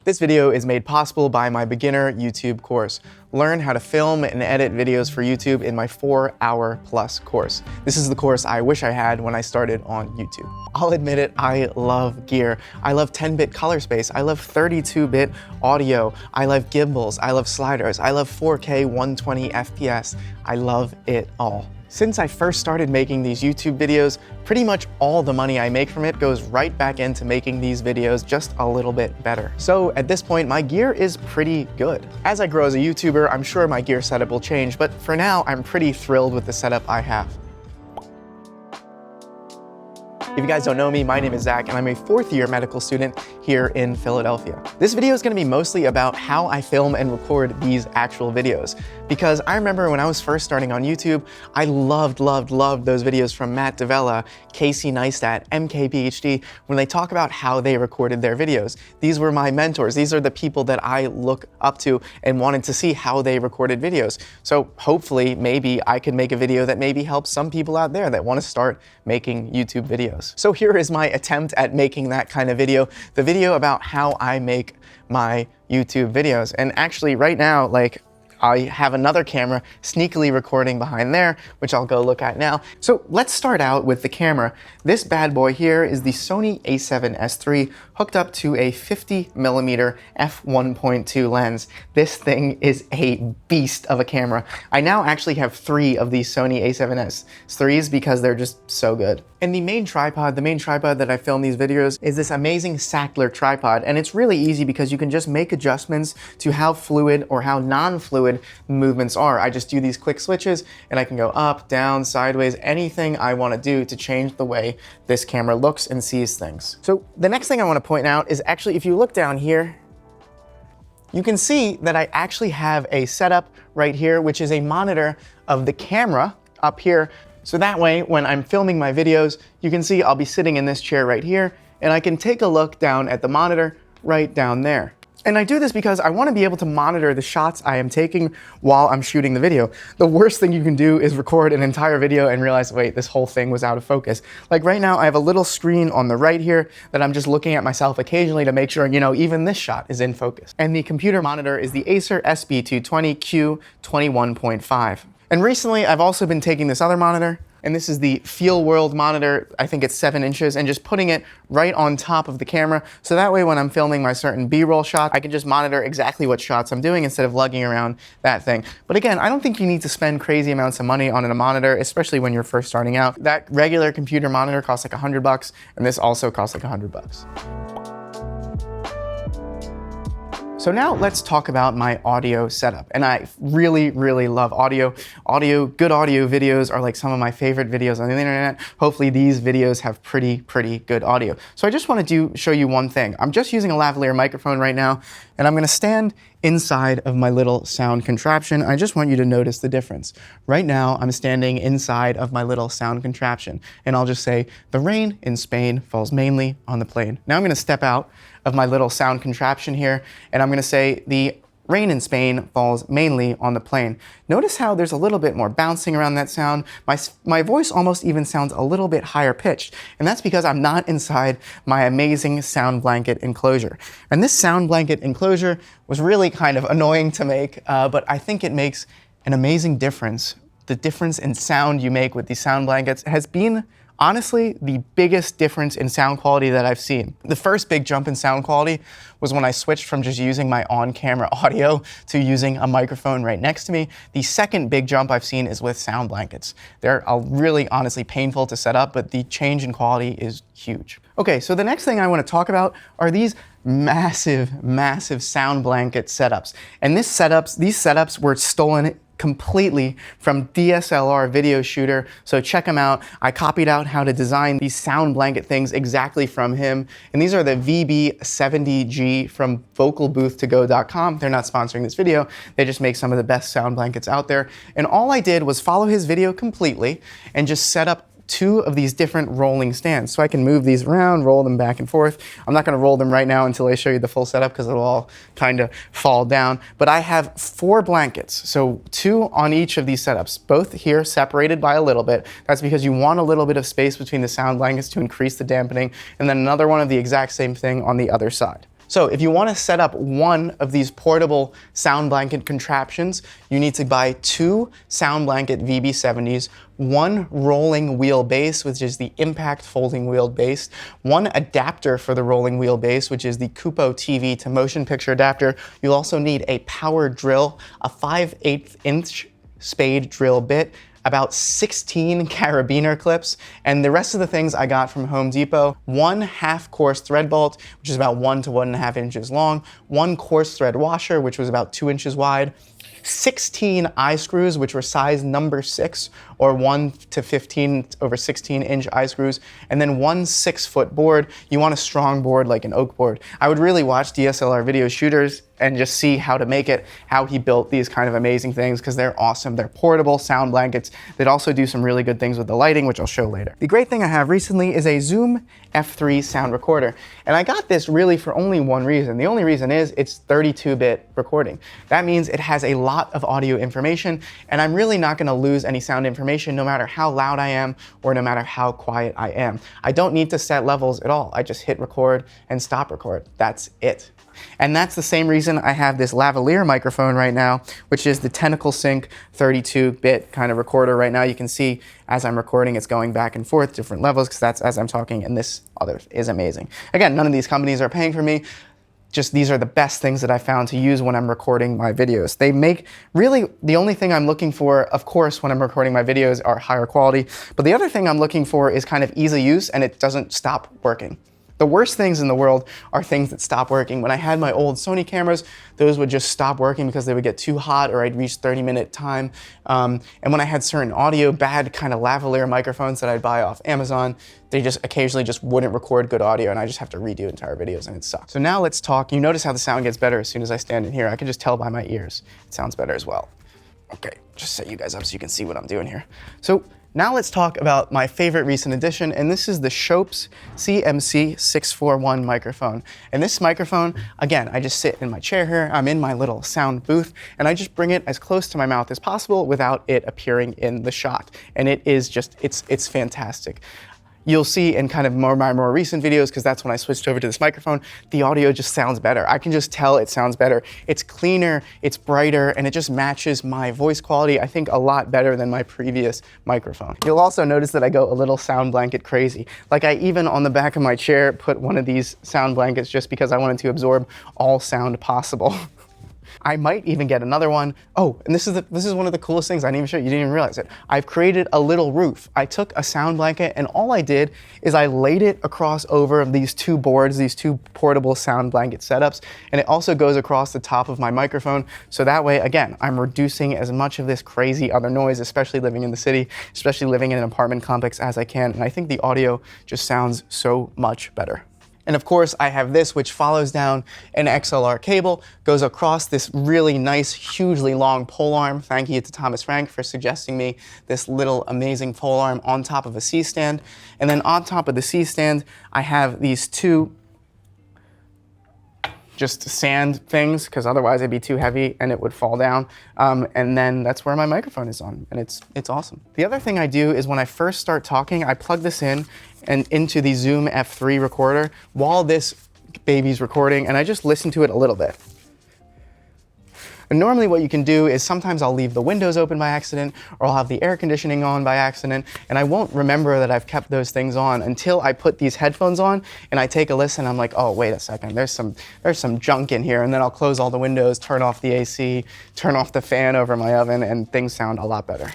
This video is made possible by my beginner YouTube course. Learn how to film and edit videos for YouTube in my 4-hour plus course. This is the course I wish I had when I started on YouTube. I'll admit it, I love gear. I love 10-bit color space. I love 32-bit audio. I love gimbals. I love sliders. I love 4K 120 FPS. I love it all. Since I first started making these YouTube videos, pretty much all the money I make from it goes right back into making these videos just a little bit better. So at this point, my gear is pretty good. As I grow as a YouTuber, I'm sure my gear setup will change, but for now, I'm pretty thrilled with the setup I have. If you guys don't know me, my name is Zach, and I'm a fourth-year medical student here in Philadelphia. This video is going to be mostly about how I film and record these actual videos, because I remember when I was first starting on YouTube, I loved those videos from Matt D'Avella, Casey Neistat, MKBHD, when they talk about how they recorded their videos. These were my mentors. These are the people that I look up to and wanted to see how they recorded videos. So hopefully, maybe I could make a video that maybe helps some people out there that want to start making YouTube videos. So here is my attempt at making that kind of video, the video about how I make my YouTube videos. And actually right now, I have another camera sneakily recording behind there, which I'll go look at now. So let's start out with the camera. This bad boy here is the Sony a7S III hooked up to a 50mm f1.2 lens. This thing is a beast of a camera. I now actually have 3 of these Sony a7S IIIs because they're just so good. And the main tripod that I film these videos is this amazing Sackler tripod. And it's really easy because you can just make adjustments to how fluid or how non-fluid movements are. I just do these quick switches and I can go up, down, sideways, anything I want to do to change the way this camera looks and sees things. So the next thing I want to point out is actually, if you look down here, you can see that I actually have a setup right here, which is a monitor of the camera up here. So that way, when I'm filming my videos, you can see I'll be sitting in this chair right here, and I can take a look down at the monitor right down there. And I do this because I want to be able to monitor the shots I am taking while I'm shooting the video. The worst thing you can do is record an entire video and realize, wait, this whole thing was out of focus. Like right now, I have a little screen on the right here that I'm just looking at myself occasionally to make sure, even this shot is in focus. And the computer monitor is the Acer SB220Q21.5. And recently, I've also been taking this other monitor, and this is the Feel World monitor. I think it's 7 inches, and just putting it right on top of the camera. So that way, when I'm filming my certain B-roll shot, I can just monitor exactly what shots I'm doing instead of lugging around that thing. But again, I don't think you need to spend crazy amounts of money on a monitor, especially when you're first starting out. That regular computer monitor costs like $100, and this also costs like $100. So now let's talk about my audio setup. And I really love audio. Good audio videos are like some of my favorite videos on the internet. Hopefully these videos have pretty good audio. So I just want to show you one thing. I'm just using a lavalier microphone right now, and I'm going to stand inside of my little sound contraption. I just want you to notice the difference. Right now, I'm standing inside of my little sound contraption, and I'll just say, the rain in Spain falls mainly on the plain. Now I'm going to step out of my little sound contraption here, and I'm going to say, the rain in Spain falls mainly on the plain. Notice how there's a little bit more bouncing around that sound. My voice almost even sounds a little bit higher pitched, and that's because I'm not inside my amazing sound blanket enclosure. And this sound blanket enclosure was really kind of annoying to make, but I think it makes an amazing difference. The difference in sound you make with these sound blankets has been honestly the biggest difference in sound quality that I've seen. The first big jump in sound quality was when I switched from just using my on-camera audio to using a microphone right next to me. The second big jump I've seen is with sound blankets. They're really honestly painful to set up, but the change in quality is huge. Okay, so the next thing I want to talk about are these massive sound blanket setups. And these setups were stolen completely from DSLR Video Shooter, so check him out. I copied out how to design these sound blanket things exactly from him. And these are the VB70G from vocalbooth2go.com. They're not sponsoring this video. They just make some of the best sound blankets out there. And all I did was follow his video completely and just set up 2 of these different rolling stands. So I can move these around, roll them back and forth. I'm not gonna roll them right now until I show you the full setup because it'll all kind of fall down. But I have 4 blankets, so 2 on each of these setups, both here separated by a little bit. That's because you want a little bit of space between the sound blankets to increase the dampening, and then another one of the exact same thing on the other side. So if you want to set up one of these portable sound blanket contraptions, you need to buy 2 sound blanket VB70s, 1 rolling wheel base, which is the impact folding wheel base, 1 adapter for the rolling wheel base, which is the Kupo TV to motion picture adapter. You'll also need a power drill, a 5/8 inch spade drill bit, about 16 carabiner clips, and the rest of the things I got from Home Depot. 1 half-course thread bolt, which is about 1 to 1.5 inches long, 1 coarse thread washer, which was about 2 inches wide, 16 eye screws, which were size number 6, or 1 to 15 over 16 inch eye screws, and then 1 6-foot board. You want a strong board like an oak board. I would really watch DSLR video shooters and just see how to make it, how he built these kind of amazing things, because they're awesome. They're portable sound blankets that also do some really good things with the lighting, which I'll show later. The great thing I have recently is a Zoom F3 sound recorder, and I got this really for only one reason. The only reason is it's 32-bit recording. That means it has a lot of audio information, and I'm really not gonna lose any sound information no matter how loud I am or no matter how quiet I am. I don't need to set levels at all. I just hit record and stop record. That's it. And that's the same reason I have this lavalier microphone right now, which is the Tentacle Sync 32-bit kind of recorder. Right now you can see as I'm recording, it's going back and forth, different levels, because that's as I'm talking, and this other is amazing. Again, none of these companies are paying for me. Just these are the best things that I found to use when I'm recording my videos. They make really the only thing I'm looking for, of course, when I'm recording my videos are higher quality, but the other thing I'm looking for is kind of ease of use, and it doesn't stop working. The worst things in the world are things that stop working. When I had my old Sony cameras, those would just stop working because they would get too hot or I'd reach 30-minute time. And when I had certain audio, bad kind of lavalier microphones that I'd buy off Amazon, they just occasionally just wouldn't record good audio and I just have to redo entire videos and it sucks. So now let's talk. You notice how the sound gets better as soon as I stand in here. I can just tell by my ears. It sounds better as well. Okay, just set you guys up so you can see what I'm doing here. So now let's talk about my favorite recent addition, and this is the Schoeps CMC 641 microphone. And this microphone, again, I just sit in my chair here, I'm in my little sound booth, and I just bring it as close to my mouth as possible without it appearing in the shot. And it is just, it's fantastic. You'll see in kind of my more recent videos, because that's when I switched over to this microphone, the audio just sounds better. I can just tell it sounds better. It's cleaner, it's brighter, and it just matches my voice quality, I think, a lot better than my previous microphone. You'll also notice that I go a little sound blanket crazy. Like I even on the back of my chair put one of these sound blankets just because I wanted to absorb all sound possible. I might even get another one. Oh, and this is one of the coolest things I didn't even show you. You didn't even realize it. I've created a little roof. I took a sound blanket and all I did is I laid it across over these 2 boards, these 2 portable sound blanket setups, and it also goes across the top of my microphone. So that way, again, I'm reducing as much of this crazy other noise, especially living in the city, especially living in an apartment complex as I can. And I think the audio just sounds so much better. And of course, I have this, which follows down an XLR cable, goes across this really nice, hugely long pole arm. Thank you to Thomas Frank for suggesting me this little amazing pole arm on top of a C-stand. And then on top of the C-stand, I have these 2 just sand things, because otherwise it'd be too heavy and it would fall down. And then that's where my microphone is on, and it's awesome. The other thing I do is when I first start talking, I plug this in and into the Zoom F3 recorder while this baby's recording, and I just listen to it a little bit. And normally what you can do is sometimes I'll leave the windows open by accident, or I'll have the air conditioning on by accident, and I won't remember that I've kept those things on until I put these headphones on and I take a listen. I'm like, oh, wait a second, there's some junk in here, and then I'll close all the windows, turn off the AC, turn off the fan over my oven, and things sound a lot better.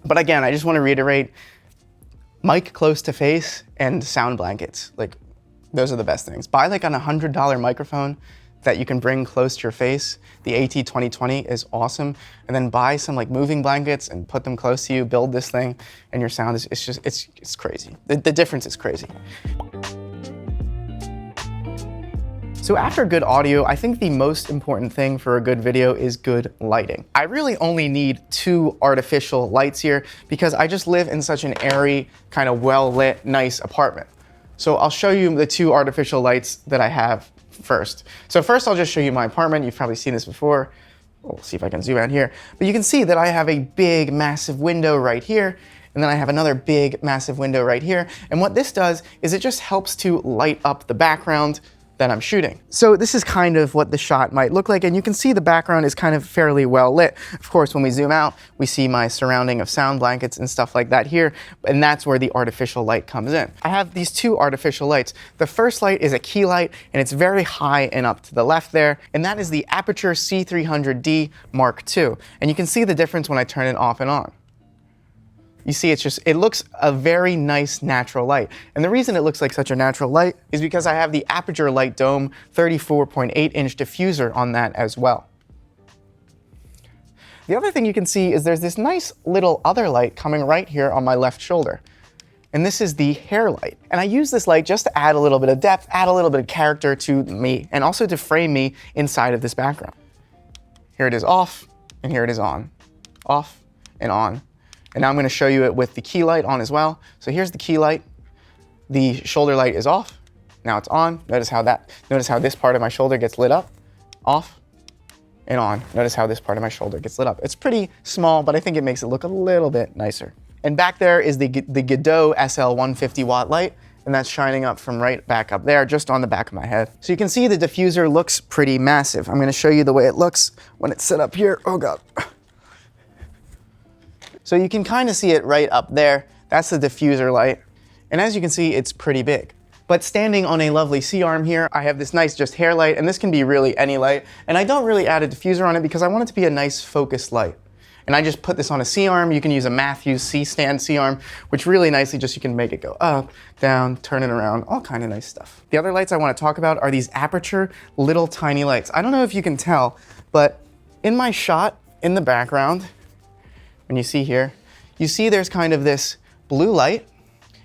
But again, I just want to reiterate, mic close to face and sound blankets, like those are the best things. Buy like a $100 microphone that you can bring close to your face. The AT2020 is awesome. And then buy some like moving blankets and put them close to you, build this thing, and your sound is, it's crazy. The difference is crazy. So after good audio, I think the most important thing for a good video is good lighting. I really only need 2 artificial lights here because I just live in such an airy, kind of well-lit, nice apartment. So I'll show you the 2 artificial lights that I have first. So first I'll just show you my apartment. You've probably seen this before. We'll see if I can zoom out here. But you can see that I have a big, massive window right here. And then I have another big, massive window right here. And what this does is it just helps to light up the background that I'm shooting. So this is kind of what the shot might look like, and you can see the background is kind of fairly well lit. Of course, when we zoom out, we see my surrounding of sound blankets and stuff like that here, and that's where the artificial light comes in. I have these two artificial lights. The first light is a key light, and it's very high and up to the left there, and that is the Aperture C300D Mark II. And you can see the difference when I turn it off and on. You see, it looks a very nice natural light. And the reason it looks like such a natural light is because I have the Aperture Light Dome 34.8-inch diffuser on that as well. The other thing you can see is there's this nice little other light coming right here on my left shoulder. And this is the hair light. And I use this light just to add a little bit of depth, add a little bit of character to me, and also to frame me inside of this background. Here it is off, and here it is on. Off and on. And now I'm going to show you it with the key light on as well. So here's the key light. The shoulder light is off. Now it's on. Notice how this part of my shoulder gets lit up. Off and on. Notice how this part of my shoulder gets lit up. It's pretty small, but I think it makes it look a little bit nicer. And back there is the Godot SL 150 watt light, and that's shining up from right back up there, just on the back of my head. So you can see the diffuser looks pretty massive. I'm going to show you the way it looks when it's set up here. Oh God. So you can kind of see it right up there. That's the diffuser light. And as you can see, it's pretty big. But standing on a lovely C-arm here, I have this nice just hair light, and this can be really any light. And I don't really add a diffuser on it because I want it to be a nice focused light. And I just put this on a C-arm. You can use a Matthews C-stand C-arm, which really nicely just you can make it go up, down, turn it around, all kind of nice stuff. The other lights I want to talk about are these Aperture little tiny lights. I don't know if you can tell, but in my shot in the background, when you see here, you see there's kind of this blue light,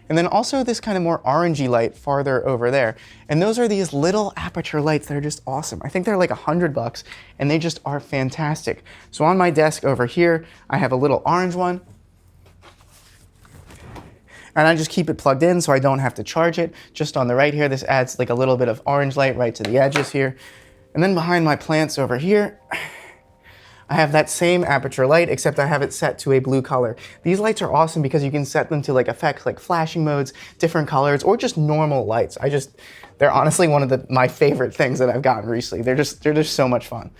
and then also this kind of more orangey light farther over there. And those are these little Aperture lights that are just awesome. I think they're like $100, and they just are fantastic. So on my desk over here, I have a little orange one, and I just keep it plugged in so I don't have to charge it. Just on the right here, this adds like a little bit of orange light right to the edges here. And then behind my plants over here, I have that same Aperture light, except I have it set to a blue color. These lights are awesome because you can set them to like effects like flashing modes, different colors, or just normal lights. They're honestly one of my favorite things that I've gotten recently. They're just so much fun.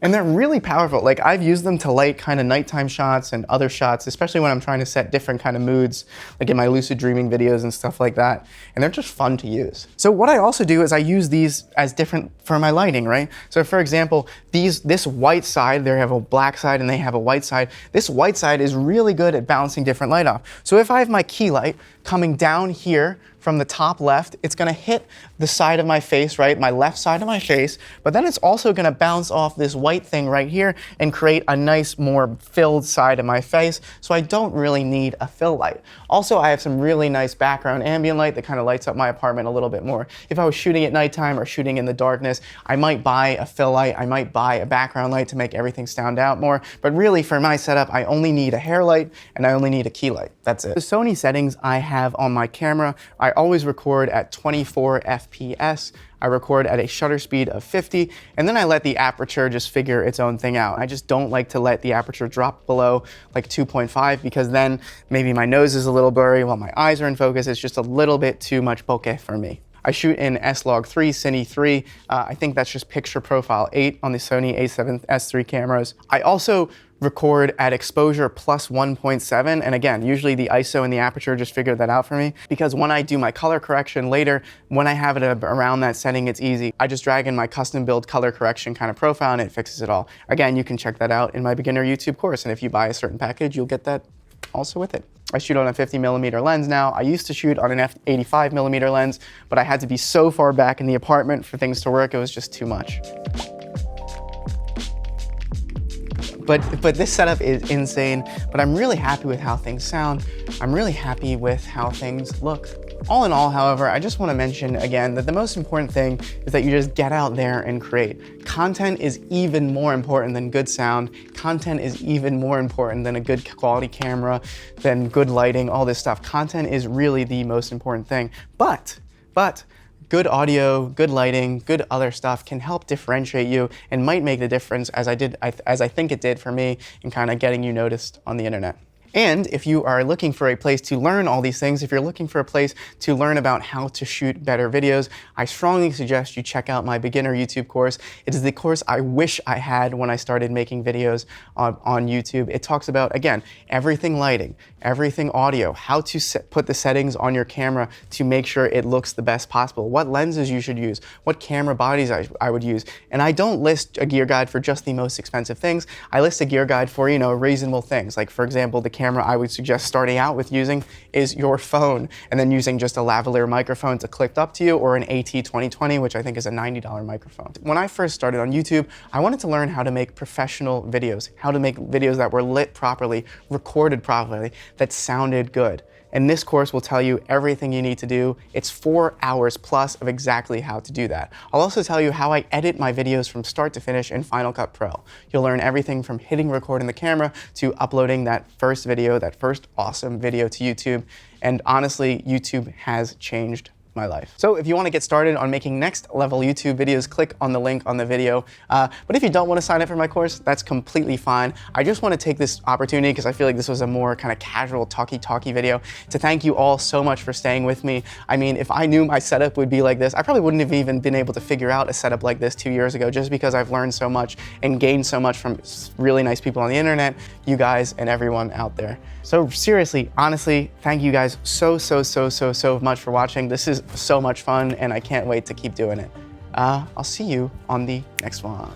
And they're really powerful. Like I've used them to light kind of nighttime shots and other shots, especially when I'm trying to set different kind of moods, like in my lucid dreaming videos and stuff like that. And they're just fun to use. So what I also do is I use these as different for my lighting, right? So for example, this white side, they have a black side and they have a white side. This white side is really good at bouncing different light off. So if I have my key light coming down here from the top left, it's gonna hit the side of my face, right? My left side of my face, but then it's also gonna bounce off this white thing right here and create a nice, more filled side of my face, so I don't really need a fill light. Also, I have some really nice background ambient light that kind of lights up my apartment a little bit more. If I was shooting at nighttime or shooting in the darkness, I might buy a fill light, I might buy a background light to make everything stand out more, but really for my setup, I only need a hair light and I only need a key light. That's it. The Sony settings I have on my camera, I always record at 24 FPS. I record at a shutter speed of 50, and then I let the aperture just figure its own thing out. I just don't like to let the aperture drop below like 2.5 because then maybe my nose is a little blurry while my eyes are in focus. It's just a little bit too much bokeh for me. I shoot in S-Log3, Cine 3. I think that's just picture profile 8 on the Sony a7S III cameras. I also record at exposure plus 1.7, and again, usually the ISO and the aperture just figure that out for me, because when I do my color correction later, when I have it around that setting, it's easy. I just drag in my custom build color correction kind of profile and it fixes it all. Again, you can check that out in my beginner YouTube course, and if you buy a certain package, you'll get that also with it. I shoot on a 50mm lens now. I used to shoot on an f85mm lens, but I had to be so far back in the apartment for things to work, it was just too much. But this setup is insane, but I'm really happy with how things sound. I'm really happy with how things look. All in all, however, I just want to mention again that the most important thing is that you just get out there and create. Content is even more important than good sound. Content is even more important than a good quality camera, than good lighting, all this stuff. Content is really the most important thing. But good audio, good lighting, good other stuff can help differentiate you and might make the difference, as I think it did for me, in kind of getting you noticed on the internet. And if you are looking for a place to learn all these things, if you're looking for a place to learn about how to shoot better videos, I strongly suggest you check out my beginner YouTube course. It is the course I wish I had when I started making videos on YouTube. It talks about, again, everything lighting, everything audio, how to put the settings on your camera to make sure it looks the best possible, what lenses you should use, what camera bodies I would use. And I don't list a gear guide for just the most expensive things. I list a gear guide for, reasonable things. Like, for example, the camera I would suggest starting out with using is your phone, and then using just a lavalier microphone to click up to you, or an AT2020, which I think is a $90 microphone. When I first started on YouTube, I wanted to learn how to make professional videos, how to make videos that were lit properly, recorded properly, that sounded good. And this course will tell you everything you need to do. It's 4 hours plus of exactly how to do that. I'll also tell you how I edit my videos from start to finish in Final Cut Pro. You'll learn everything from hitting record in the camera to uploading that first video, that first awesome video to YouTube. And honestly, YouTube has changed my life. So if you want to get started on making next level YouTube videos, click on the link on the video. But if you don't want to sign up for my course, that's completely fine. I just want to take this opportunity, because I feel like this was a more kind of casual talky video, to thank you all so much for staying with me. I mean, if I knew my setup would be like this, I probably wouldn't have even been able to figure out a setup like this 2 years ago, just because I've learned so much and gained so much from really nice people on the internet, you guys and everyone out there. So seriously, honestly, thank you guys so much for watching. This is so much fun, and I can't wait to keep doing it. I'll see you on the next one.